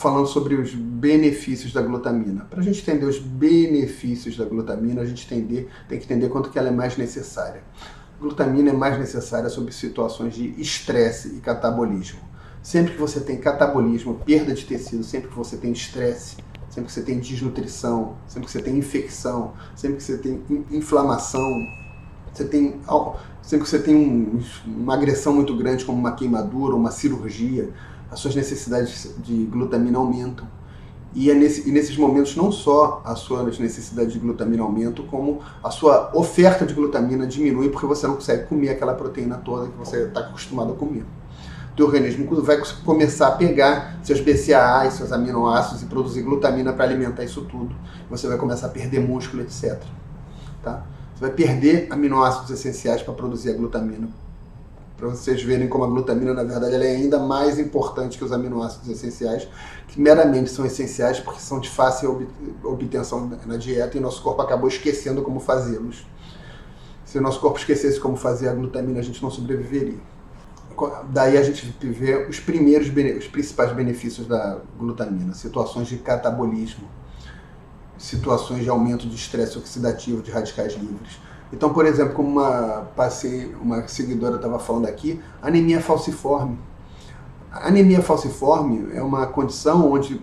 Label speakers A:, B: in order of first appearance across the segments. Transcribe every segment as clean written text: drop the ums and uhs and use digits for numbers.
A: falando sobre os benefícios da glutamina. Para a gente entender os benefícios da glutamina, a gente tem que entender quanto que ela é mais necessária. A glutamina é mais necessária sob situações de estresse e catabolismo. Sempre que você tem catabolismo, perda de tecido, sempre que você tem estresse, sempre que você tem desnutrição, sempre que você tem infecção, sempre que você tem inflamação, sempre que você tem uma agressão muito grande, como uma queimadura, uma cirurgia, as suas necessidades de glutamina aumentam. E nesses momentos não só as suas necessidades de glutamina aumentam, como a sua oferta de glutamina diminui, porque você não consegue comer aquela proteína toda que você está acostumado a comer. O teu organismo vai começar a pegar seus BCAAs, seus aminoácidos e produzir glutamina para alimentar isso tudo. Você vai começar a perder músculo, etc. Tá? Você vai perder aminoácidos essenciais para produzir a glutamina. Para vocês verem como a glutamina, na verdade, ela é ainda mais importante que os aminoácidos essenciais, que meramente são essenciais porque são de fácil obtenção na dieta e nosso corpo acabou esquecendo como fazê-los. Se o nosso corpo esquecesse como fazer a glutamina, a gente não sobreviveria. Daí a gente vê os principais benefícios da glutamina: situações de catabolismo, situações de aumento de estresse oxidativo de radicais livres. Então, por exemplo, como uma seguidora estava falando aqui, anemia falciforme. A anemia falciforme é uma condição onde,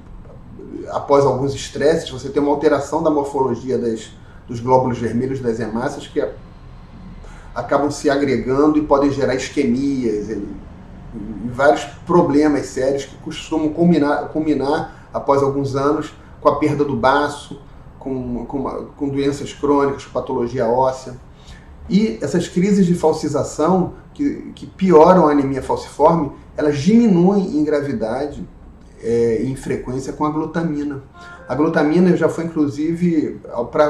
A: após alguns estresses, você tem uma alteração da morfologia dos glóbulos vermelhos das hemácias que acabam se agregando e podem gerar isquemias e vários problemas sérios que costumam culminar após alguns anos com a perda do baço, com doenças crônicas, com patologia óssea. E essas crises de falcização que pioram a anemia falciforme, elas diminuem em gravidade e em frequência com a glutamina. A glutamina já foi, inclusive,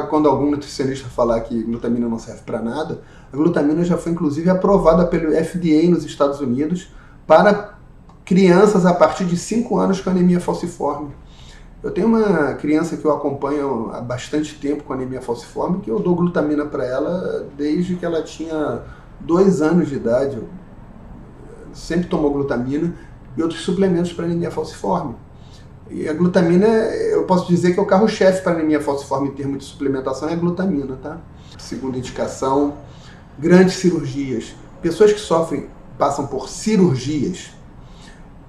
A: quando algum nutricionista falar que glutamina não serve para nada, a glutamina já foi, inclusive, aprovada pelo FDA nos Estados Unidos para crianças a partir de 5 anos com anemia falciforme. Eu tenho uma criança que eu acompanho há bastante tempo com anemia falciforme, que eu dou glutamina para ela desde que ela tinha 2 anos de idade. Sempre tomou glutamina e outros suplementos para anemia falciforme. E a glutamina, eu posso dizer que é o carro-chefe para anemia falciforme em termos de suplementação, é a glutamina, tá? Segunda indicação, grandes cirurgias. Pessoas que passam por cirurgias,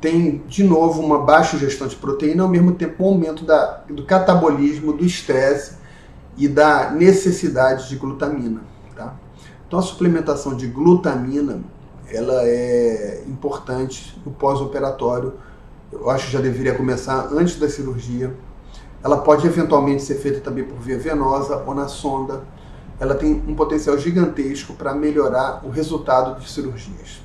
A: tem, de novo, uma baixa ingestão de proteína, ao mesmo tempo um aumento do catabolismo, do estresse e da necessidade de glutamina. Tá? Então a suplementação de glutamina ela é importante no pós-operatório. Eu acho que já deveria começar antes da cirurgia. Ela pode eventualmente ser feita também por via venosa ou na sonda. Ela tem um potencial gigantesco para melhorar o resultado de cirurgias.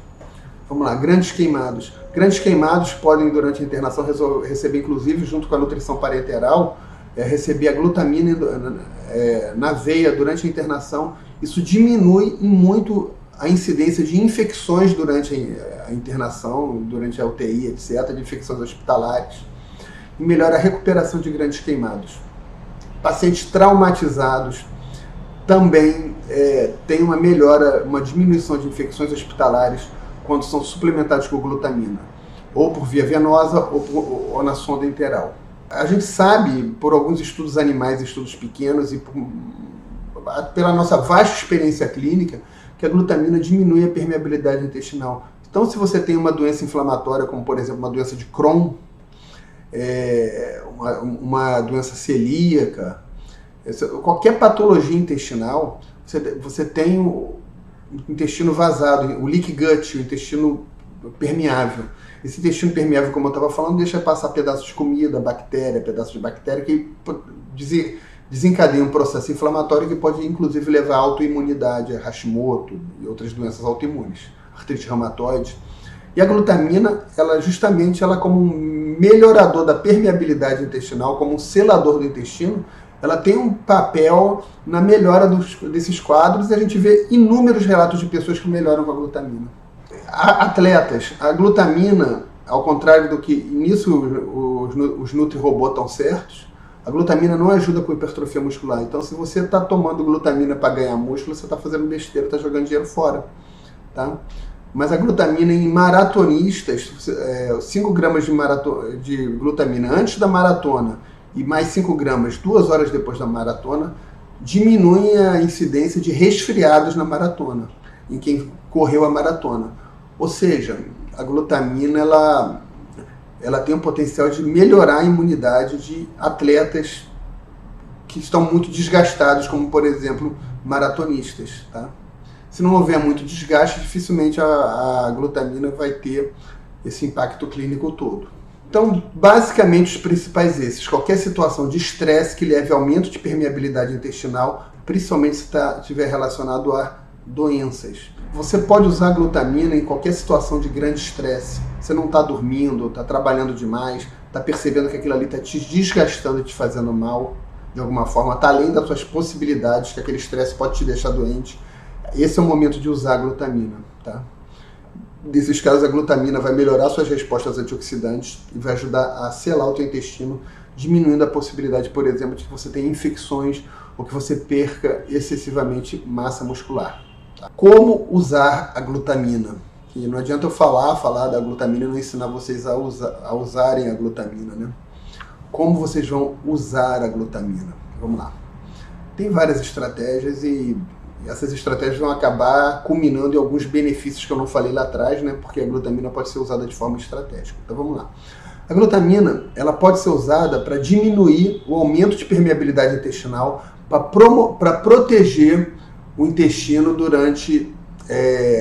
A: Vamos lá, grandes queimados. Grandes queimados podem, durante a internação, receber, inclusive, junto com a nutrição parenteral, receber a glutamina na veia durante a internação. Isso diminui muito a incidência de infecções durante a internação, durante a UTI, etc., de infecções hospitalares. E melhora a recuperação de grandes queimados. Pacientes traumatizados também têm uma melhora, uma diminuição de infecções hospitalares quando são suplementados com glutamina, ou por via venosa ou na sonda enteral. A gente sabe, por alguns estudos animais, estudos pequenos, e pela nossa vasta experiência clínica, que a glutamina diminui a permeabilidade intestinal. Então, se você tem uma doença inflamatória, como por exemplo uma doença de Crohn, uma doença celíaca, qualquer patologia intestinal, você tem o intestino vazado, o leaky gut, o intestino permeável. Esse intestino permeável, como eu estava falando, deixa passar pedaços de comida, pedaços de bactéria que desencadeia um processo inflamatório que pode inclusive levar à autoimunidade, a Hashimoto e outras doenças autoimunes, artrite reumatoide. E a glutamina, ela como um melhorador da permeabilidade intestinal, como um selador do intestino, ela tem um papel na melhora desses quadros e a gente vê inúmeros relatos de pessoas que melhoram com a glutamina. Atletas, a glutamina, ao contrário do que nisso os nutri-robôs estão certos, a glutamina não ajuda com hipertrofia muscular. Então, se você está tomando glutamina para ganhar músculo, você está fazendo besteira, está jogando dinheiro fora. Tá? Mas a glutamina em maratonistas, 5 gramas de glutamina antes da maratona e mais 5 gramas 2 horas depois da maratona, diminuem a incidência de resfriados na maratona, em quem correu a maratona. Ou seja, a glutamina ela tem o potencial de melhorar a imunidade de atletas que estão muito desgastados, como, por exemplo, maratonistas. Tá? Se não houver muito desgaste, dificilmente a glutamina vai ter esse impacto clínico todo. Então, basicamente, os principais esses. Qualquer situação de estresse que leve a aumento de permeabilidade intestinal, principalmente se estiver relacionado a doenças. Você pode usar a glutamina em qualquer situação de grande estresse. Você não está dormindo, está trabalhando demais, está percebendo que aquilo ali está te desgastando e te fazendo mal, de alguma forma, está além das suas possibilidades, que aquele estresse pode te deixar doente. Esse é o momento de usar a glutamina. Tá? Nesses casos, a glutamina vai melhorar suas respostas antioxidantes e vai ajudar a selar o teu intestino, diminuindo a possibilidade, por exemplo, de que você tenha infecções ou que você perca excessivamente massa muscular. Tá? Como usar a glutamina? E não adianta eu falar da glutamina e não ensinar vocês a usarem a glutamina, né? Como vocês vão usar a glutamina? Vamos lá. Tem várias estratégias e essas estratégias vão acabar culminando em alguns benefícios que eu não falei lá atrás, né? Porque a glutamina pode ser usada de forma estratégica. Então vamos lá. A glutamina ela pode ser usada para diminuir o aumento de permeabilidade intestinal, para proteger o intestino durante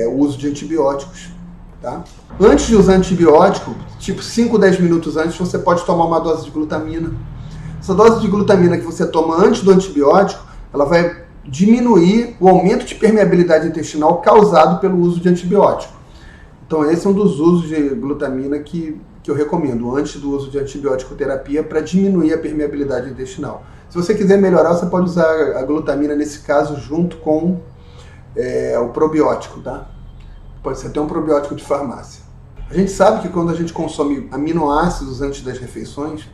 A: o uso de antibióticos. Tá? Antes de usar antibiótico, tipo 5, 10 minutos antes, você pode tomar uma dose de glutamina. Essa dose de glutamina que você toma antes do antibiótico, ela vai diminuir o aumento de permeabilidade intestinal causado pelo uso de antibiótico. Então esse é um dos usos de glutamina que eu recomendo, antes do uso de antibiótico terapia, para diminuir a permeabilidade intestinal. Se você quiser melhorar, você pode usar a glutamina, nesse caso, junto com o probiótico, tá? Pode ser até um probiótico de farmácia. A gente sabe que quando a gente consome aminoácidos antes das refeições,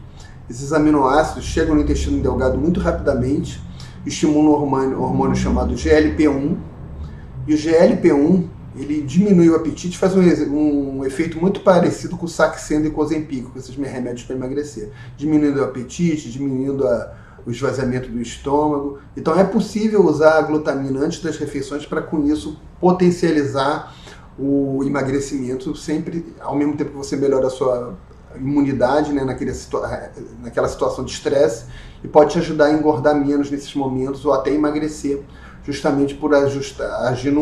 A: esses aminoácidos chegam no intestino delgado muito rapidamente, estimulam um hormônio chamado GLP-1, e o GLP-1 ele diminui o apetite, faz um efeito muito parecido com o Saxenda e com o Ozempic, com esses remédios para emagrecer, diminuindo o apetite, diminuindo o esvaziamento do estômago. Então é possível usar a glutamina antes das refeições para, com isso, potencializar o emagrecimento, sempre ao mesmo tempo que você melhora a sua imunidade, né, naquela situação de estresse, e pode te ajudar a engordar menos nesses momentos ou até emagrecer, justamente por agir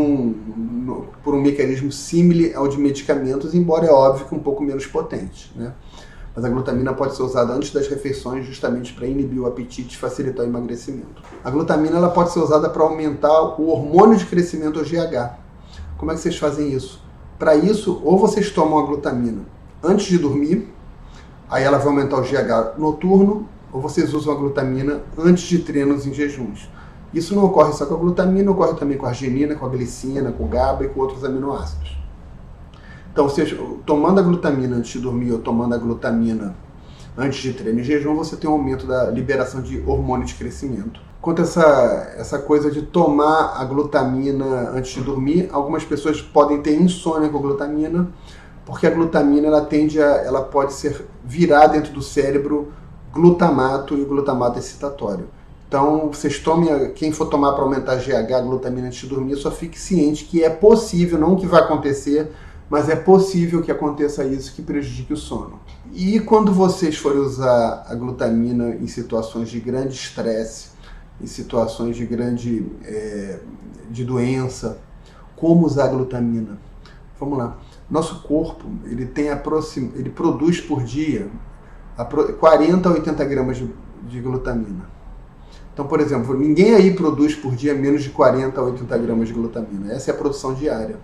A: por um mecanismo símile ao de medicamentos, embora é óbvio que um pouco menos potente, né? Mas a glutamina pode ser usada antes das refeições justamente para inibir o apetite e facilitar o emagrecimento. A glutamina ela pode ser usada para aumentar o hormônio de crescimento, o GH. Como é que vocês fazem isso? Para isso, ou vocês tomam a glutamina antes de dormir, aí ela vai aumentar o GH noturno, ou vocês usam a glutamina antes de treinos em jejuns. Isso não ocorre só com a glutamina, ocorre também com a arginina, com a glicina, com o GABA e com outros aminoácidos. Então, tomando a glutamina antes de dormir ou tomando a glutamina antes de treino em jejum, você tem um aumento da liberação de hormônio de crescimento. Quanto a essa coisa de tomar a glutamina antes de dormir, algumas pessoas podem ter insônia com a glutamina, porque a glutamina ela pode ser virar dentro do cérebro glutamato e o glutamato excitatório. Então, quem for tomar para aumentar GH, glutamina antes de dormir, só fique ciente que é possível, não que vai acontecer, mas é possível que aconteça isso, que prejudique o sono. E quando vocês forem usar a glutamina em situações de grande estresse, em situações de doença, como usar a glutamina? Vamos lá. Nosso corpo ele produz por dia 40 a 80 gramas de glutamina. Então, por exemplo, ninguém aí produz por dia menos de 40 a 80 gramas de glutamina. Essa é a produção diária.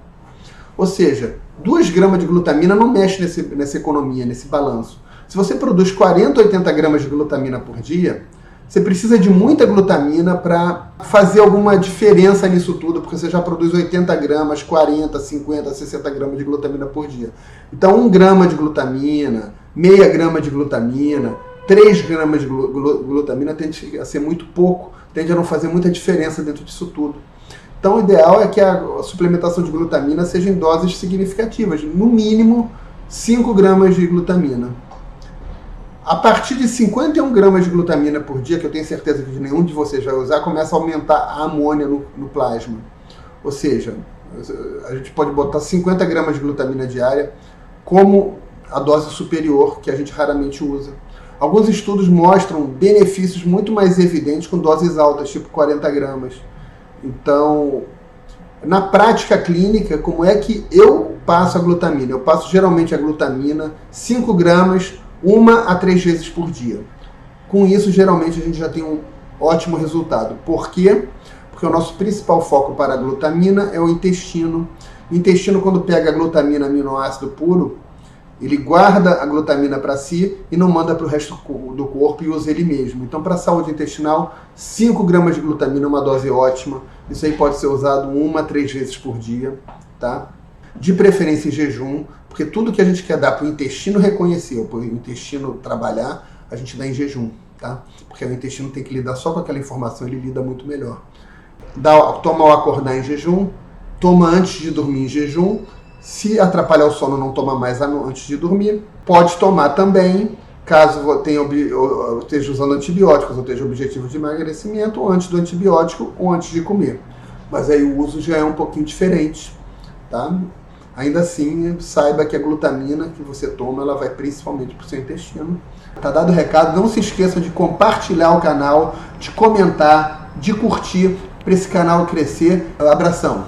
A: Ou seja, 2 gramas de glutamina não mexe nessa economia, nesse balanço. Se você produz 40 a 80 gramas de glutamina por dia, você precisa de muita glutamina para fazer alguma diferença nisso tudo, porque você já produz 80 gramas, 40, 50, 60 gramas de glutamina por dia. Então, 1 grama de glutamina, meia grama de glutamina, 3 gramas de glutamina tende a ser muito pouco, tende a não fazer muita diferença dentro disso tudo. Então, o ideal é que a suplementação de glutamina seja em doses significativas, no mínimo 5 gramas de glutamina. A partir de 51 gramas de glutamina por dia, que eu tenho certeza que nenhum de vocês vai usar, começa a aumentar a amônia no plasma. Ou seja, a gente pode botar 50 gramas de glutamina diária como a dose superior, que a gente raramente usa. Alguns estudos mostram benefícios muito mais evidentes com doses altas, tipo 40 gramas. Então, na prática clínica, como é que eu passo a glutamina? Eu passo geralmente a glutamina 5 gramas, 1 a 3 vezes por dia. Com isso, geralmente, a gente já tem um ótimo resultado. Por quê? Porque o nosso principal foco para a glutamina é o intestino. O intestino, quando pega a glutamina, aminoácido puro, ele guarda a glutamina para si e não manda para o resto do corpo e usa ele mesmo. Então, para a saúde intestinal, 5 gramas de glutamina é uma dose ótima. Isso aí pode ser usado 1 a 3 vezes por dia, tá? De preferência em jejum, porque tudo que a gente quer dar para o intestino reconhecer, para o intestino trabalhar, a gente dá em jejum, tá? Porque o intestino tem que lidar só com aquela informação, ele lida muito melhor. Toma ao acordar em jejum, toma antes de dormir em jejum. Se atrapalhar o sono, não toma mais antes de dormir. Pode tomar também, caso esteja usando antibióticos ou esteja objetivo de emagrecimento, ou antes do antibiótico ou antes de comer. Mas aí o uso já é um pouquinho diferente, tá? Ainda assim, saiba que a glutamina que você toma, ela vai principalmente para o seu intestino. Tá dado o recado, não se esqueça de compartilhar o canal, de comentar, de curtir, para esse canal crescer. Abração!